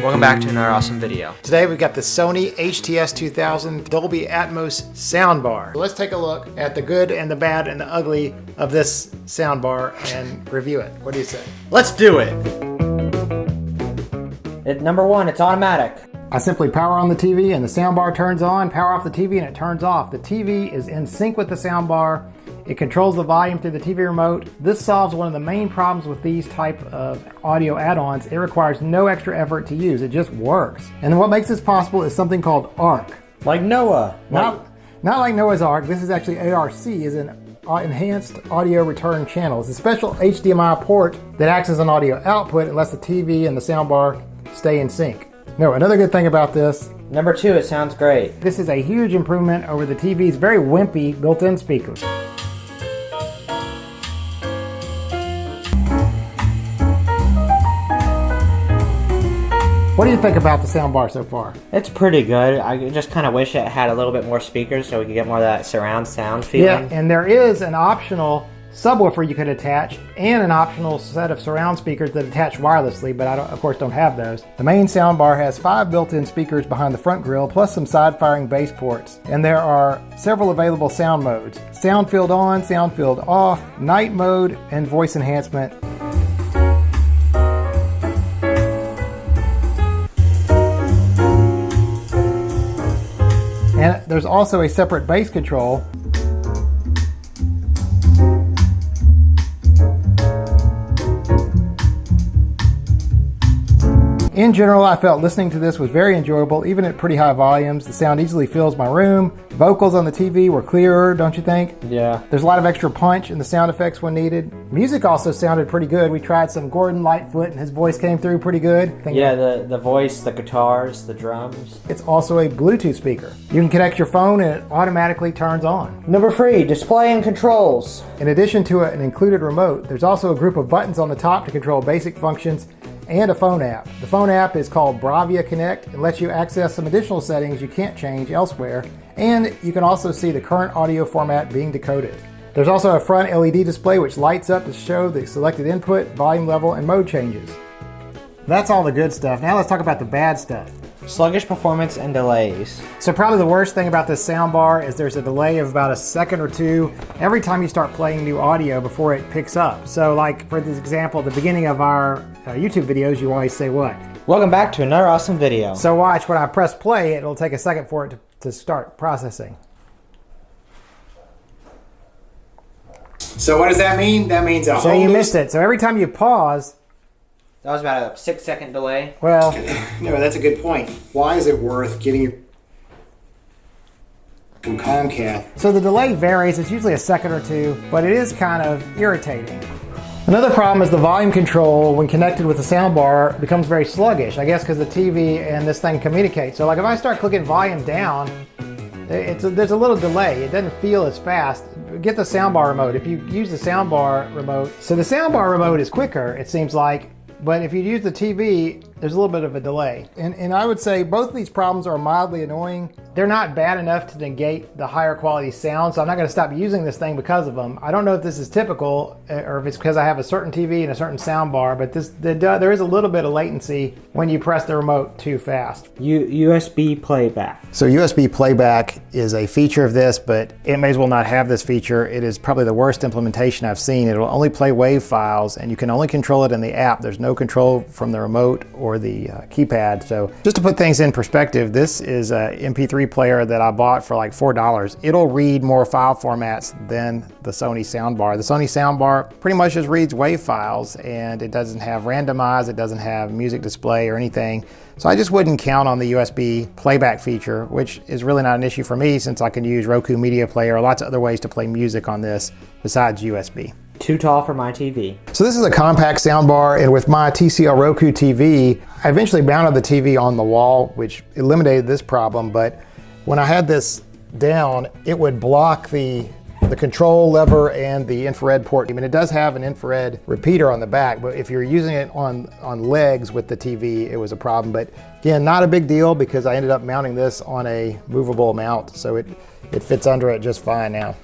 Welcome back to another awesome video. Today we've got the Sony HT-S2000 Dolby Atmos soundbar. Let's take a look at the good and the bad and the ugly of this soundbar and review it. What do you say? Let's do it! Number one, it's automatic. I simply power on the TV and the soundbar turns on, power off the TV and it turns off. The TV is in sync with the soundbar. It controls the volume through the TV remote. This solves one of the main problems with these type of audio add-ons. It requires no extra effort to use. It just works. And what makes this possible is something called eARC. Like Noah. Not like Noah's Ark. This is actually eARC, is an enhanced audio return channel. It's a special HDMI port that acts as an audio output and lets the TV and the soundbar stay in sync. No, another good thing about this. Number two, it sounds great. This is a huge improvement over the TV's very wimpy built-in speakers. What do you think about the soundbar so far? It's pretty good. I just kind of wish it had a little bit more speakers so we could get more of that surround sound feeling. Yeah, and there is an optional subwoofer you could attach and an optional set of surround speakers that attach wirelessly, but I of course don't have those. The main soundbar has 5 built-in speakers behind the front grille plus some side-firing bass ports, and there are several available sound modes: sound field on, sound field off, night mode, and voice enhancement. And there's also a separate bass control. In general, I felt listening to this was very enjoyable, even at pretty high volumes. The sound easily fills my room. The vocals on the TV were clearer, don't you think? Yeah. There's a lot of extra punch in the sound effects when needed. Music also sounded pretty good. We tried some Gordon Lightfoot and his voice came through pretty good. Yeah, the voice, the guitars, the drums. It's also a Bluetooth speaker. You can connect your phone and it automatically turns on. Number three, display and controls. In addition to an included remote, there's also a group of buttons on the top to control basic functions and a phone app. The phone app is called Bravia Connect. It lets you access some additional settings you can't change elsewhere, and you can also see the current audio format being decoded. There's also a front LED display which lights up to show the selected input, volume level, and mode changes. That's all the good stuff. Now let's talk about the bad stuff. Sluggish performance and delays. So probably the worst thing about this soundbar is there's a delay of about a second or two every time you start playing new audio before it picks up. So like for this example, at the beginning of our YouTube videos, you always say what? Welcome back to another awesome video. So watch, when I press play, it'll take a second for it to start processing. So what does that mean? That means so you missed it. So every time you pause, that was about a 6-second delay. Well, no, that's a good point. Why is it worth getting your Comcast? So the delay varies. It's usually a second or two, but it is kind of irritating. Another problem is the volume control when connected with the soundbar becomes very sluggish. I guess because the TV and this thing communicate. So like if I start clicking volume down, there's a little delay. It doesn't feel as fast. Get the soundbar remote. If you use the soundbar remote, so the soundbar remote is quicker, it seems like. But if you use the TV, there's a little bit of a delay. And I would say both of these problems are mildly annoying. They're not bad enough to negate the higher quality sound, so I'm not going to stop using this thing because of them. I don't know if this is typical or if it's because I have a certain TV and a certain sound bar, but there is a little bit of latency when you press the remote too fast. USB playback. So USB playback is a feature of this, but it may as well not have this feature. It is probably the worst implementation I've seen. It'll only play WAV files and you can only control it in the app. There's no control from the remote or the keypad. So just to put things in perspective, this is a MP3 player that I bought for like $4. It'll read more file formats than the Sony soundbar. The Sony soundbar pretty much just reads WAV files and it doesn't have randomize, it doesn't have music display or anything. So I just wouldn't count on the USB playback feature, which is really not an issue for me since I can use Roku Media Player or lots of other ways to play music on this besides USB. Too tall for my TV. So this is a compact soundbar, and with my TCL Roku TV, I eventually mounted the TV on the wall, which eliminated this problem, but when I had this down, it would block the control lever and the infrared port. I mean, it does have an infrared repeater on the back, but if you're using it on legs with the TV, it was a problem. But again, not a big deal because I ended up mounting this on a movable mount, so it fits under it just fine now.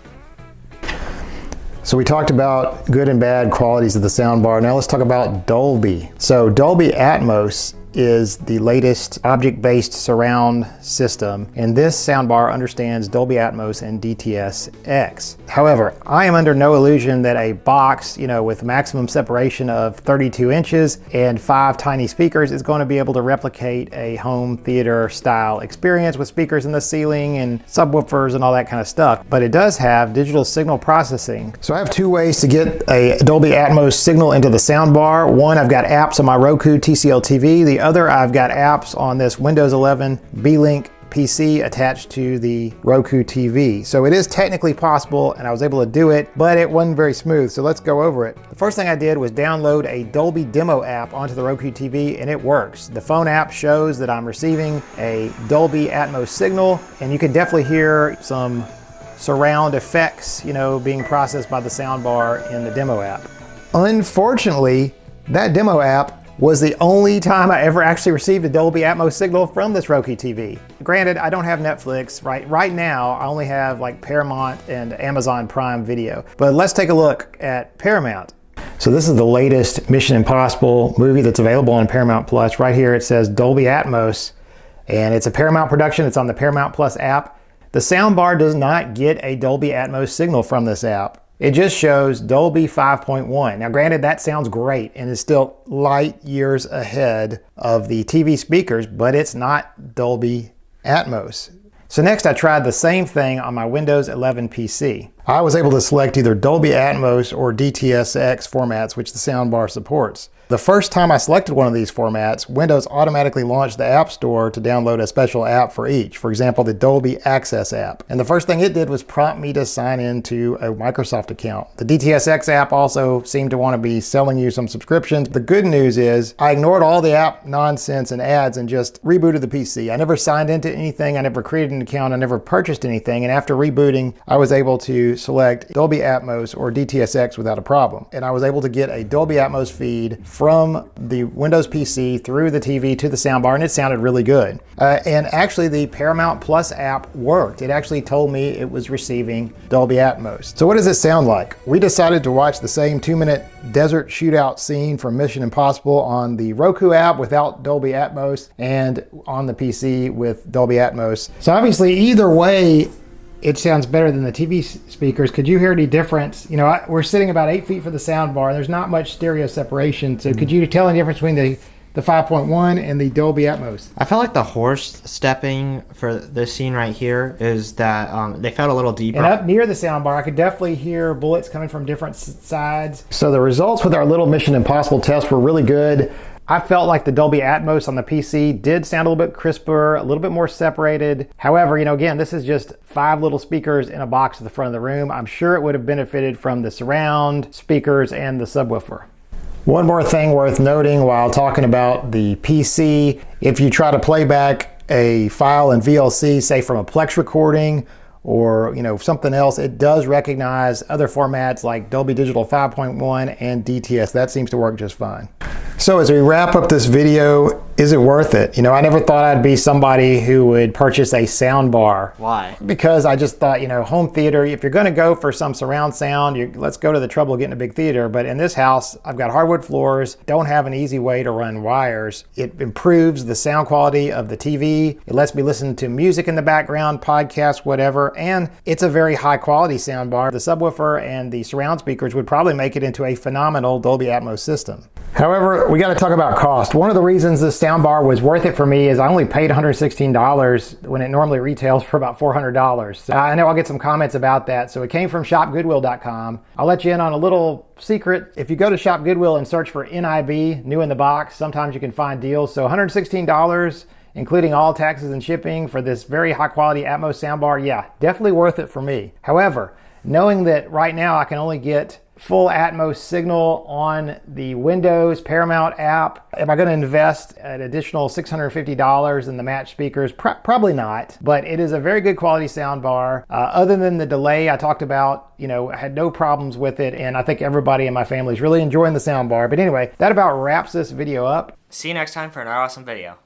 So we talked about good and bad qualities of the soundbar. Now let's talk about Dolby. So Dolby Atmos is the latest object-based surround system, and this soundbar understands Dolby Atmos and DTS-X. However, I am under no illusion that a box, with maximum separation of 32 inches and 5 tiny speakers is going to be able to replicate a home theater style experience with speakers in the ceiling and subwoofers and all that kind of stuff. But it does have digital signal processing. So I have 2 ways to get a Dolby Atmos signal into the soundbar. One, I've got apps on my Roku TCL TV. The other, I've got apps on this Windows 11 B-Link PC attached to the Roku TV. So it is technically possible, and I was able to do it, but it wasn't very smooth. So let's go over it. The first thing I did was download a Dolby Demo app onto the Roku TV, and it works. The phone app shows that I'm receiving a Dolby Atmos signal, and you can definitely hear some surround effects, being processed by the soundbar in the demo app. Unfortunately, that demo app was the only time I ever actually received a Dolby Atmos signal from this Roku TV. Granted, I don't have Netflix. Right now, I only have like Paramount and Amazon Prime Video. But let's take a look at Paramount. So this is the latest Mission Impossible movie that's available on Paramount Plus. Right here it says Dolby Atmos, and it's a Paramount production. It's on the Paramount Plus app. The soundbar does not get a Dolby Atmos signal from this app. It just shows Dolby 5.1. Now granted, that sounds great and is still light years ahead of the TV speakers, but it's not Dolby Atmos. So next I tried the same thing on my Windows 11 PC. I was able to select either Dolby Atmos or DTS-X formats, which the soundbar supports. The first time I selected one of these formats, Windows automatically launched the App Store to download a special app for each. For example, the Dolby Access app. And the first thing it did was prompt me to sign into a Microsoft account. The DTS-X app also seemed to want to be selling you some subscriptions. The good news is I ignored all the app nonsense and ads and just rebooted the PC. I never signed into anything. I never created an account. I never purchased anything. And after rebooting, I was able to select Dolby Atmos or DTS-X without a problem. And I was able to get a Dolby Atmos feed from the Windows PC through the TV to the soundbar, and it sounded really good. And actually the Paramount Plus app worked. It actually told me it was receiving Dolby Atmos. So what does it sound like? We decided to watch the same 2-minute desert shootout scene from Mission Impossible on the Roku app without Dolby Atmos and on the PC with Dolby Atmos. So obviously either way, it sounds better than the TV speakers. Could you hear any difference? We're sitting about 8 feet from the soundbar, and there's not much stereo separation. So could you tell any difference between the 5.1 and the Dolby Atmos? I felt like the horse stepping for this scene right here is that they felt a little deeper. And up near the soundbar, I could definitely hear bullets coming from different sides. So the results with our little Mission Impossible test were really good. I felt like the Dolby Atmos on the PC did sound a little bit crisper, a little bit more separated. However, again, this is just 5 little speakers in a box at the front of the room. I'm sure it would have benefited from the surround speakers and the subwoofer. One more thing worth noting while talking about the PC, if you try to play back a file in VLC, say from a Plex recording or something else, it does recognize other formats like Dolby Digital 5.1 and DTS. That seems to work just fine. So as we wrap up this video, is it worth it? I never thought I'd be somebody who would purchase a sound bar. Why? Because I just thought, home theater, if you're gonna go for some surround sound, let's go to the trouble of getting a big theater. But in this house, I've got hardwood floors, don't have an easy way to run wires. It improves the sound quality of the TV. It lets me listen to music in the background, podcasts, whatever. And it's a very high quality sound bar. The subwoofer and the surround speakers would probably make it into a phenomenal Dolby Atmos system. However, we got to talk about cost. One of the reasons this soundbar was worth it for me is I only paid $116 when it normally retails for about $400. So I know I'll get some comments about that. So it came from shopgoodwill.com. I'll let you in on a little secret. If you go to Shop Goodwill and search for NIB, new in the box, sometimes you can find deals. So $116, including all taxes and shipping for this very high quality Atmos soundbar, yeah, definitely worth it for me. However, knowing that right now I can only get full Atmos signal on the Windows Paramount app, am I going to invest an additional $650 in the match speakers? Probably not, but it is a very good quality soundbar. Other than the delay I talked about, I had no problems with it, and I think everybody in my family is really enjoying the soundbar. But anyway, that about wraps this video up. See you next time for another awesome video.